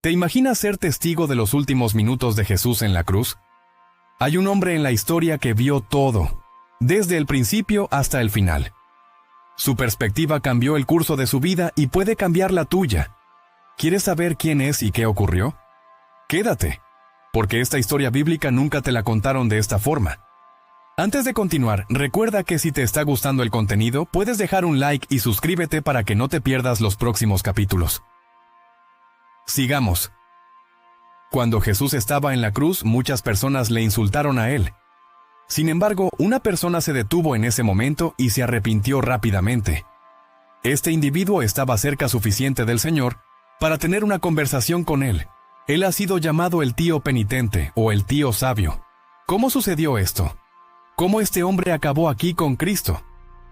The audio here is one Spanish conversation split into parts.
¿Te imaginas ser testigo de los últimos minutos de Jesús en la cruz? Hay un hombre en la historia que vio todo, desde el principio hasta el final. Su perspectiva cambió el curso de su vida y puede cambiar la tuya. ¿Quieres saber quién es y qué ocurrió? Quédate, porque esta historia bíblica nunca te la contaron de esta forma. Antes de continuar, recuerda que si te está gustando el contenido, puedes dejar un like y suscríbete para que no te pierdas los próximos capítulos. Sigamos. Cuando Jesús estaba en la cruz, muchas personas le insultaron a él. Sin embargo, una persona se detuvo en ese momento y se arrepintió rápidamente. Este individuo estaba cerca suficiente del Señor para tener una conversación con él. Él ha sido llamado el tío penitente o el tío sabio. ¿Cómo sucedió esto? ¿Cómo este hombre acabó aquí con Cristo?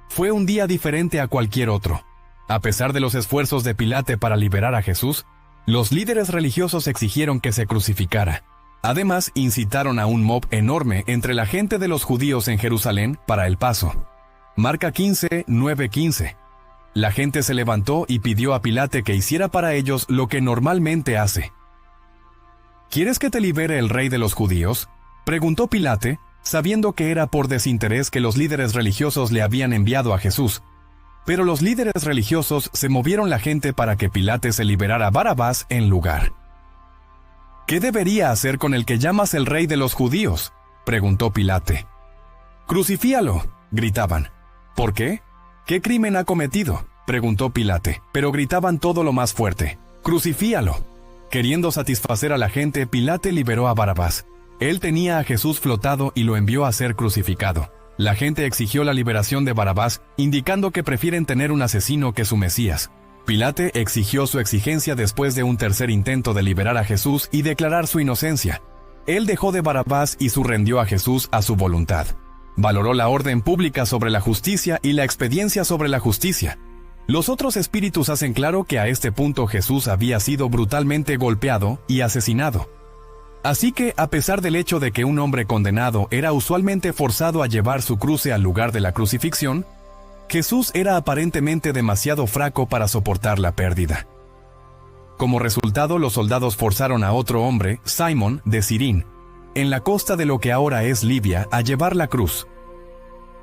Fue un día diferente a cualquier otro. A pesar de los esfuerzos de Pilato para liberar a Jesús, los líderes religiosos exigieron que se crucificara. Además, incitaron a un mob enorme entre la gente de los judíos en Jerusalén para el paso. Marca 15, 9-15. La gente se levantó y pidió a Pilato que hiciera para ellos lo que normalmente hace. ¿Quieres que te libere el rey de los judíos?, preguntó Pilato, sabiendo que era por desinterés que los líderes religiosos le habían enviado a Jesús. Pero los líderes religiosos se movieron la gente para que Pilato se liberara a Barrabás en lugar. ¿Qué debería hacer con el que llamas el rey de los judíos?, preguntó Pilato. «Crucifíalo», gritaban. «¿Por qué? ¿Qué crimen ha cometido?», preguntó Pilato, pero gritaban todo lo más fuerte. «Crucifíalo». Queriendo satisfacer a la gente, Pilato liberó a Barrabás. Él tenía a Jesús flotado y lo envió a ser crucificado. La gente exigió la liberación de Barrabás, indicando que prefieren tener un asesino que su Mesías. Pilato exigió su exigencia después de un tercer intento de liberar a Jesús y declarar su inocencia. Él dejó de Barrabás y surrendió a Jesús a su voluntad. Valoró la orden pública sobre la justicia y la expediencia sobre la justicia. Los otros espíritus hacen claro que a este punto Jesús había sido brutalmente golpeado y asesinado. Así que, a pesar del hecho de que un hombre condenado era usualmente forzado a llevar su cruce al lugar de la crucifixión, Jesús era aparentemente demasiado flaco para soportar la pérdida. Como resultado, los soldados forzaron a otro hombre, Simón, de Cirín, en la costa de lo que ahora es Libia, a llevar la cruz.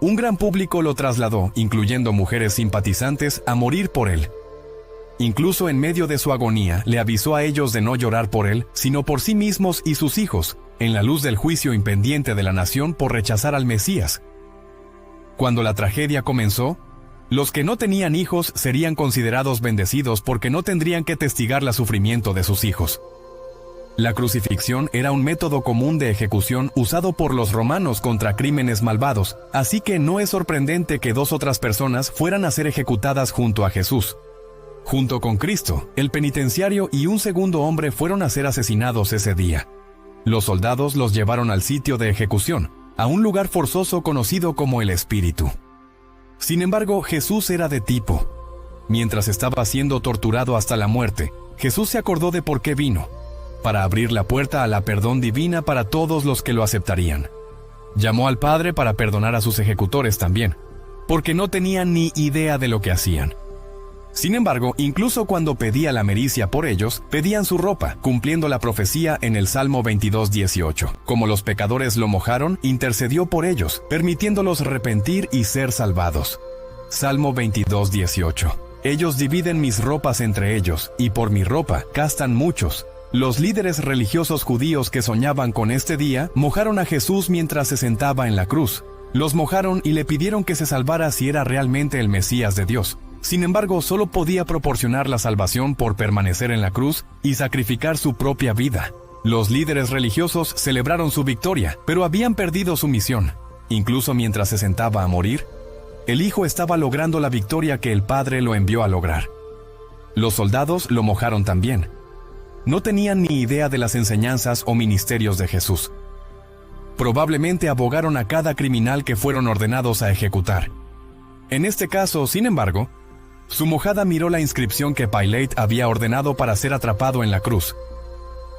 Un gran público lo trasladó, incluyendo mujeres simpatizantes, a morir por él. Incluso en medio de su agonía, le avisó a ellos de no llorar por él, sino por sí mismos y sus hijos, en la luz del juicio impendiente de la nación por rechazar al Mesías. Cuando la tragedia comenzó, los que no tenían hijos serían considerados bendecidos porque no tendrían que testigar el sufrimiento de sus hijos. La crucifixión era un método común de ejecución usado por los romanos contra crímenes malvados, así que no es sorprendente que dos otras personas fueran a ser ejecutadas junto a Jesús. Junto con Cristo, el penitenciario y un segundo hombre fueron a ser asesinados ese día. Los soldados los llevaron al sitio de ejecución, a un lugar forzoso conocido como el Espíritu. Sin embargo, Jesús era de tipo. Mientras estaba siendo torturado hasta la muerte, Jesús se acordó de por qué vino, para abrir la puerta a la perdón divina para todos los que lo aceptarían. Llamó al Padre para perdonar a sus ejecutores también, porque no tenían ni idea de lo que hacían. Sin embargo, incluso cuando pedía la mericia por ellos, pedían su ropa, cumpliendo la profecía en el Salmo 22:18. Como los pecadores lo mojaron, intercedió por ellos, permitiéndolos arrepentir y ser salvados. Salmo 22:18. Ellos dividen mis ropas entre ellos, y por mi ropa gastan muchos. Los líderes religiosos judíos que soñaban con este día, mojaron a Jesús mientras se sentaba en la cruz. Los mojaron y le pidieron que se salvara si era realmente el Mesías de Dios. Sin embargo, solo podía proporcionar la salvación por permanecer en la cruz y sacrificar su propia vida. Los líderes religiosos celebraron su victoria, pero habían perdido su misión. Incluso mientras se sentaba a morir, el Hijo estaba logrando la victoria que el Padre lo envió a lograr. Los soldados lo mojaron también. No tenían ni idea de las enseñanzas o ministerios de Jesús. Probablemente abogaron a cada criminal que fueron ordenados a ejecutar. En este caso, sin embargo, su mojada miró la inscripción que Pilato había ordenado para ser atrapado en la cruz.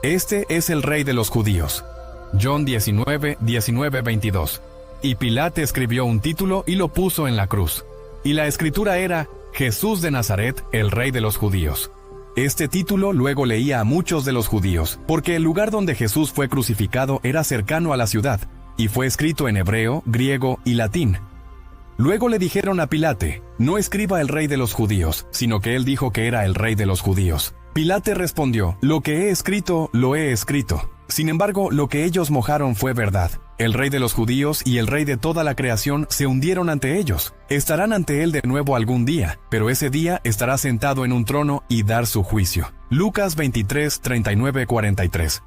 Este es el rey de los judíos. John 19:19-22. Y Pilato escribió un título y lo puso en la cruz. Y la escritura era, Jesús de Nazaret, el rey de los judíos. Este título luego leía a muchos de los judíos, porque el lugar donde Jesús fue crucificado era cercano a la ciudad, y fue escrito en hebreo, griego y latín. Luego le dijeron a Pilate, no escriba el rey de los judíos, sino que él dijo que era el rey de los judíos. Pilate respondió, lo que he escrito, lo he escrito. Sin embargo, lo que ellos mojaron fue verdad. El rey de los judíos y el rey de toda la creación se hundieron ante ellos. Estarán ante él de nuevo algún día, pero ese día estará sentado en un trono y dar su juicio. Lucas 23, 39, 43.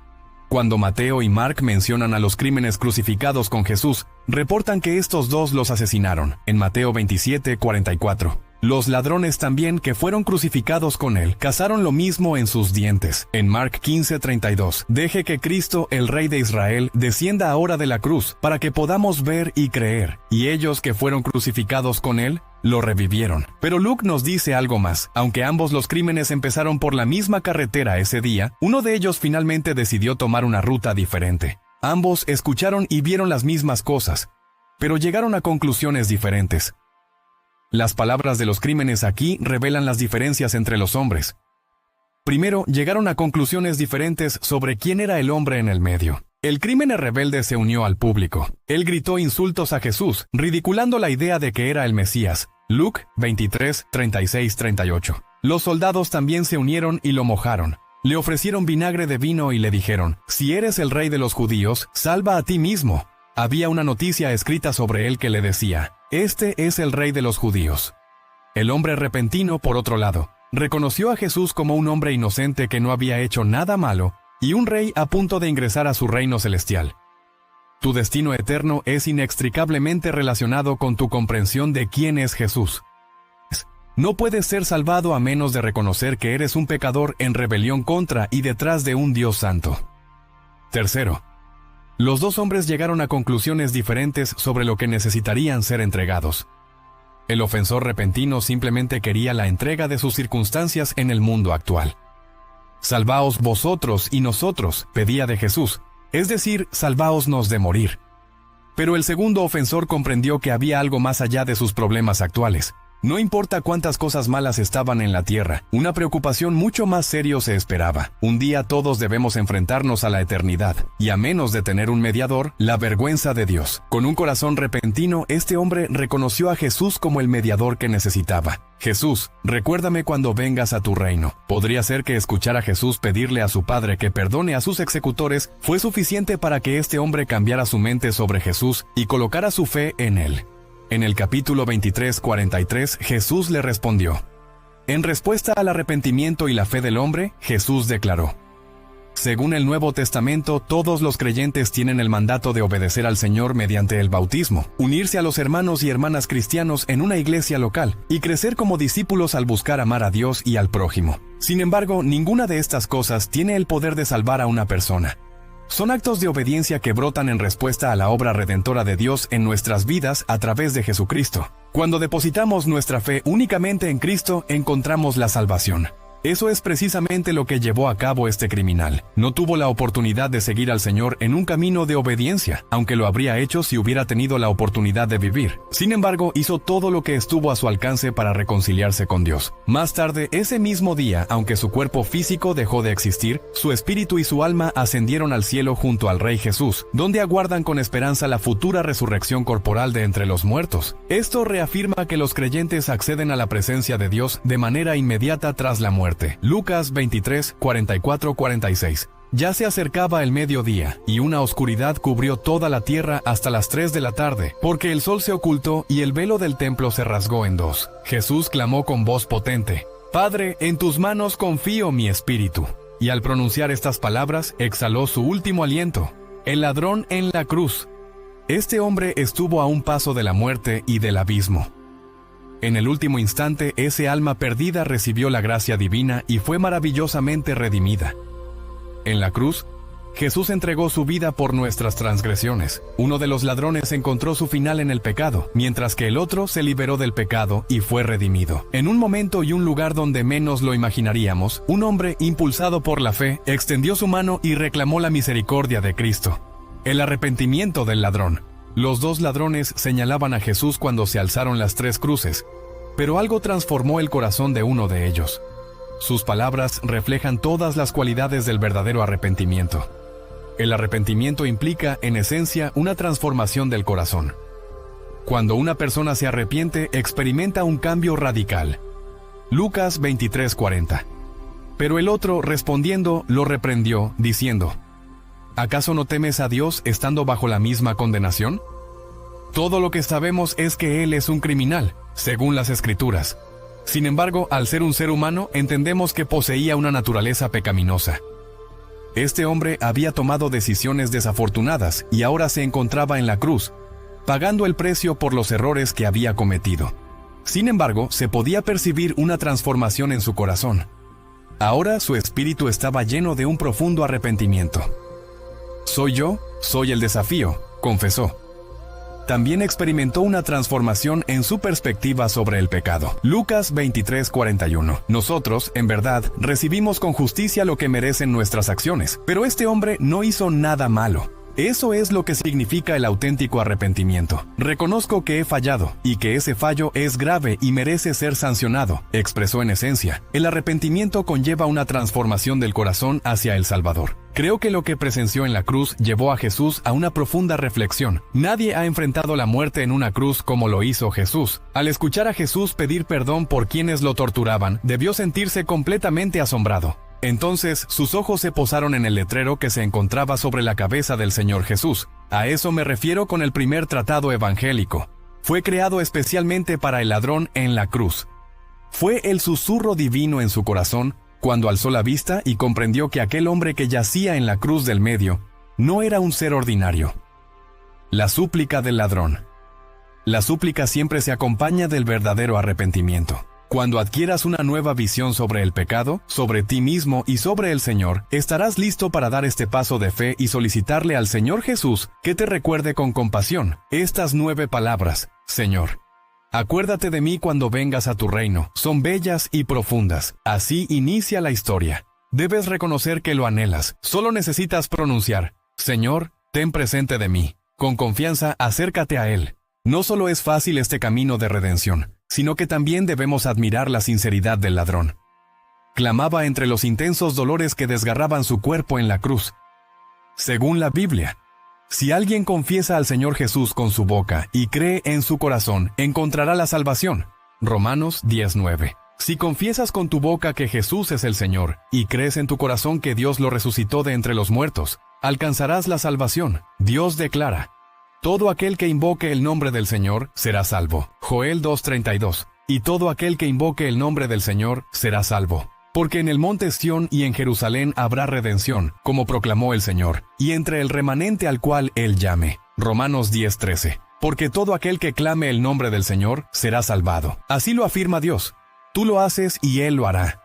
Cuando Mateo y Mark mencionan a los crímenes crucificados con Jesús, reportan que estos dos los asesinaron, en Mateo 27, 44. Los ladrones también que fueron crucificados con él, cazaron lo mismo en sus dientes, en Mark 15, 32. Deje que Cristo, el Rey de Israel, descienda ahora de la cruz, para que podamos ver y creer. Y ellos que fueron crucificados con él, lo revivieron. Pero Luke nos dice algo más. Aunque ambos los crímenes empezaron por la misma carretera ese día, uno de ellos finalmente decidió tomar una ruta diferente. Ambos escucharon y vieron las mismas cosas, pero llegaron a conclusiones diferentes. Las palabras de los crímenes aquí revelan las diferencias entre los hombres. Primero, llegaron a conclusiones diferentes sobre quién era el hombre en el medio. El crimen rebelde se unió al público. Él gritó insultos a Jesús, ridiculando la idea de que era el Mesías. Luke 23, 36, 38. Los soldados también se unieron y lo mojaron. Le ofrecieron vinagre de vino y le dijeron, si eres el rey de los judíos, salva a ti mismo. Había una noticia escrita sobre él que le decía, este es el rey de los judíos. El hombre repentino, por otro lado, reconoció a Jesús como un hombre inocente que no había hecho nada malo y un rey a punto de ingresar a su reino celestial. Tu destino eterno es inextricablemente relacionado con tu comprensión de quién es Jesús. No puedes ser salvado a menos de reconocer que eres un pecador en rebelión contra y detrás de un Dios santo. Tercero, los dos hombres llegaron a conclusiones diferentes sobre lo que necesitarían ser entregados. El ofensor repentino simplemente quería la entrega de sus circunstancias en el mundo actual. Salvaos vosotros y nosotros, pedía de Jesús, es decir, salváosnos de morir. Pero el segundo ofensor comprendió que había algo más allá de sus problemas actuales. No importa cuántas cosas malas estaban en la tierra, una preocupación mucho más seria se esperaba. Un día todos debemos enfrentarnos a la eternidad, y a menos de tener un mediador, la vergüenza de Dios. Con un corazón repentino, este hombre reconoció a Jesús como el mediador que necesitaba. Jesús, recuérdame cuando vengas a tu reino. Podría ser que escuchar a Jesús pedirle a su padre que perdone a sus executores fue suficiente para que este hombre cambiara su mente sobre Jesús y colocara su fe en él. En el capítulo 23, 43, Jesús le respondió. En respuesta al arrepentimiento y la fe del hombre, Jesús declaró: según el Nuevo Testamento, todos los creyentes tienen el mandato de obedecer al Señor mediante el bautismo, unirse a los hermanos y hermanas cristianos en una iglesia local, y crecer como discípulos al buscar amar a Dios y al prójimo. Sin embargo, ninguna de estas cosas tiene el poder de salvar a una persona. Son actos de obediencia que brotan en respuesta a la obra redentora de Dios en nuestras vidas a través de Jesucristo. Cuando depositamos nuestra fe únicamente en Cristo, encontramos la salvación. Eso es precisamente lo que llevó a cabo este criminal. No tuvo la oportunidad de seguir al Señor en un camino de obediencia, aunque lo habría hecho si hubiera tenido la oportunidad de vivir. Sin embargo, hizo todo lo que estuvo a su alcance para reconciliarse con Dios. Más tarde, ese mismo día, aunque su cuerpo físico dejó de existir, su espíritu y su alma ascendieron al cielo junto al Rey Jesús, donde aguardan con esperanza la futura resurrección corporal de entre los muertos. Esto reafirma que los creyentes acceden a la presencia de Dios de manera inmediata tras la muerte. Lucas 23, 44, 46. Ya se acercaba el mediodía, y una oscuridad cubrió toda la tierra hasta las 3 de la tarde, porque el sol se ocultó y el velo del templo se rasgó en dos. Jesús clamó con voz potente: Padre, en tus manos confío mi espíritu. Y al pronunciar estas palabras, exhaló su último aliento. El ladrón en la cruz. Este hombre estuvo a un paso de la muerte y del abismo. En el último instante, ese alma perdida recibió la gracia divina y fue maravillosamente redimida. En la cruz, Jesús entregó su vida por nuestras transgresiones. Uno de los ladrones encontró su final en el pecado, mientras que el otro se liberó del pecado y fue redimido. En un momento y un lugar donde menos lo imaginaríamos, un hombre, impulsado por la fe, extendió su mano y reclamó la misericordia de Cristo. El arrepentimiento del ladrón. Los dos ladrones señalaban a Jesús cuando se alzaron las 3 cruces, pero algo transformó el corazón de uno de ellos. sus palabras reflejan todas las cualidades del verdadero arrepentimiento. El arrepentimiento implica, en esencia, una transformación del corazón. Cuando una persona se arrepiente, experimenta un cambio radical. Lucas 23:40. Pero el otro, respondiendo, lo reprendió, diciendo: ¿acaso no temes a Dios estando bajo la misma condenación? Todo lo que sabemos es que él es un criminal, según las Escrituras. Sin embargo, al ser un ser humano, entendemos que poseía una naturaleza pecaminosa. Este hombre había tomado decisiones desafortunadas y ahora se encontraba en la cruz, pagando el precio por los errores que había cometido. Sin embargo, se podía percibir una transformación en su corazón. Ahora su espíritu estaba lleno de un profundo arrepentimiento. Soy el desafío, confesó. También experimentó una transformación en su perspectiva sobre el pecado. Lucas 23:41. Nosotros, en verdad, recibimos con justicia lo que merecen nuestras acciones, pero este hombre no hizo nada malo. Eso es lo que significa el auténtico arrepentimiento. Reconozco que he fallado, y que ese fallo es grave y merece ser sancionado, expresó en esencia. El arrepentimiento conlleva una transformación del corazón hacia el Salvador. Creo que lo que presenció en la cruz llevó a Jesús a una profunda reflexión. Nadie ha enfrentado la muerte en una cruz como lo hizo Jesús. Al escuchar a Jesús pedir perdón por quienes lo torturaban, debió sentirse completamente asombrado. Entonces sus ojos se posaron en el letrero que se encontraba sobre la cabeza del Señor Jesús. A eso me refiero con el primer tratado evangélico. Fue creado especialmente para el ladrón en la cruz. Fue el susurro divino en su corazón cuando alzó la vista y comprendió que aquel hombre que yacía en la cruz del medio no era un ser ordinario. La súplica del ladrón. La súplica siempre se acompaña del verdadero arrepentimiento. Cuando adquieras una nueva visión sobre el pecado, sobre ti mismo y sobre el Señor, estarás listo para dar este paso de fe y solicitarle al Señor Jesús que te recuerde con compasión estas 9 palabras: Señor, acuérdate de mí cuando vengas a tu reino. Son bellas y profundas. Así inicia la historia. Debes reconocer que lo anhelas. Solo necesitas pronunciar: Señor, ten presente de mí. Con confianza, acércate a Él. No solo es fácil este camino de redención, sino que también debemos admirar la sinceridad del ladrón. Clamaba entre los intensos dolores que desgarraban su cuerpo en la cruz. Según la Biblia, si alguien confiesa al Señor Jesús con su boca y cree en su corazón, encontrará la salvación. Romanos 10:9. Si confiesas con tu boca que Jesús es el Señor y crees en tu corazón que Dios lo resucitó de entre los muertos, alcanzarás la salvación. Dios declara: todo aquel que invoque el nombre del Señor será salvo. Joel 2:32. Y todo aquel que invoque el nombre del Señor será salvo. Porque en el monte Sión y en Jerusalén habrá redención, como proclamó el Señor, y entre el remanente al cual Él llame. Romanos 10:13. Porque todo aquel que clame el nombre del Señor será salvado. Así lo afirma Dios. Tú lo haces y Él lo hará.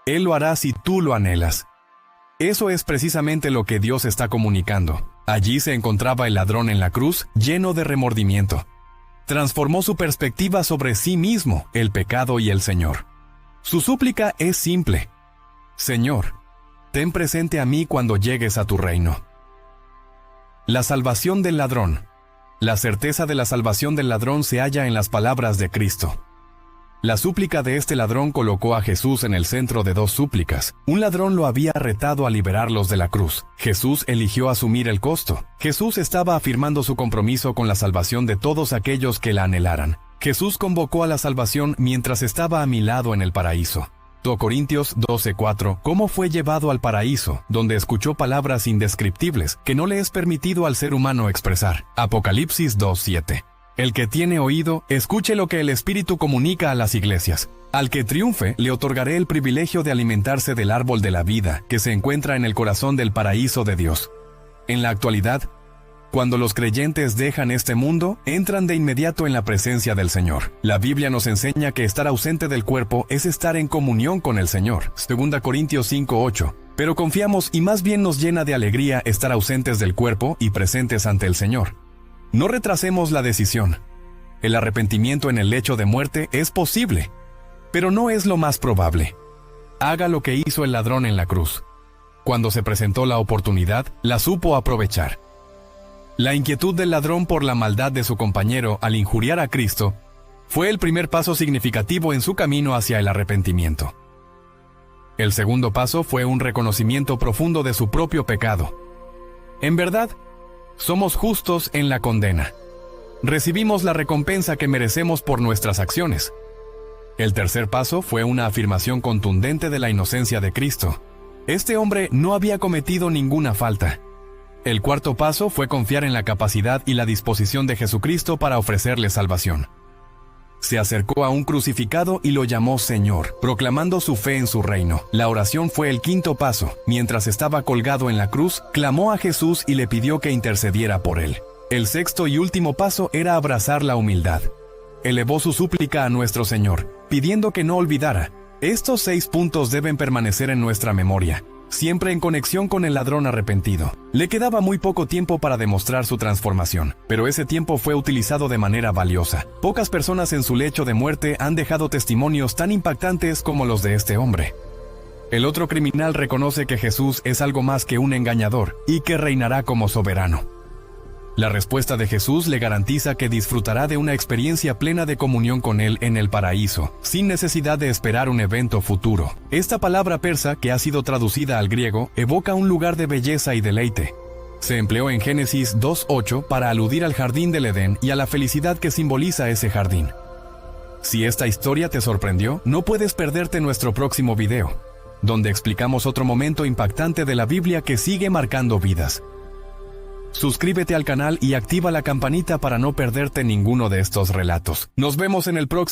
Él lo hará si tú lo anhelas. Eso es precisamente lo que Dios está comunicando. Allí se encontraba el ladrón en la cruz, lleno de remordimiento. Transformó su perspectiva sobre sí mismo, el pecado y el Señor. Su súplica es simple: Señor, ten presente a mí cuando llegues a tu reino. La salvación del ladrón. La certeza de la salvación del ladrón se halla en las palabras de Cristo. La súplica de este ladrón colocó a Jesús en el centro de 2 súplicas. Un ladrón lo había retado a liberarlos de la cruz. Jesús eligió asumir el costo. Jesús estaba afirmando su compromiso con la salvación de todos aquellos que la anhelaran. Jesús convocó a la salvación mientras estaba a mi lado en el paraíso. 2 Corintios 12:4. ¿Cómo fue llevado al paraíso, donde escuchó palabras indescriptibles que no le es permitido al ser humano expresar? Apocalipsis 2:7. El que tiene oído, escuche lo que el Espíritu comunica a las iglesias. Al que triunfe, le otorgaré el privilegio de alimentarse del árbol de la vida, que se encuentra en el corazón del paraíso de Dios. En la actualidad, cuando los creyentes dejan este mundo, entran de inmediato en la presencia del Señor. La Biblia nos enseña que estar ausente del cuerpo es estar en comunión con el Señor. 2 Corintios 5:8. Pero confiamos y más bien nos llena de alegría estar ausentes del cuerpo y presentes ante el Señor. No retrasemos la decisión. El arrepentimiento en el lecho de muerte es posible, pero no es lo más probable. Haga lo que hizo el ladrón en la cruz. Cuando se presentó la oportunidad, la supo aprovechar. La inquietud del ladrón por la maldad de su compañero al injuriar a Cristo fue el primer paso significativo en su camino hacia el arrepentimiento. El segundo paso fue un reconocimiento profundo de su propio pecado. En verdad, somos justos en la condena. Recibimos la recompensa que merecemos por nuestras acciones. El tercer paso fue una afirmación contundente de la inocencia de Cristo. Este hombre no había cometido ninguna falta. El cuarto paso fue confiar en la capacidad y la disposición de Jesucristo para ofrecerle salvación. Se acercó a un crucificado y lo llamó Señor, proclamando su fe en su reino. La oración fue el quinto paso. Mientras estaba colgado en la cruz, clamó a Jesús y le pidió que intercediera por él. El sexto y último paso era abrazar la humildad. Elevó su súplica a nuestro Señor, pidiendo que no olvidara. Estos 6 puntos deben permanecer en nuestra memoria, siempre en conexión con el ladrón arrepentido. Le quedaba muy poco tiempo para demostrar su transformación, pero ese tiempo fue utilizado de manera valiosa. Pocas personas en su lecho de muerte han dejado testimonios tan impactantes como los de este hombre. El otro criminal reconoce que Jesús es algo más que un engañador y que reinará como soberano. La respuesta de Jesús le garantiza que disfrutará de una experiencia plena de comunión con Él en el paraíso, sin necesidad de esperar un evento futuro. Esta palabra persa, que ha sido traducida al griego, evoca un lugar de belleza y deleite. Se empleó en Génesis 2:8 para aludir al jardín del Edén y a la felicidad que simboliza ese jardín. Si esta historia te sorprendió, no puedes perderte nuestro próximo video, donde explicamos otro momento impactante de la Biblia que sigue marcando vidas. Suscríbete al canal y activa la campanita para no perderte ninguno de estos relatos. Nos vemos en el próximo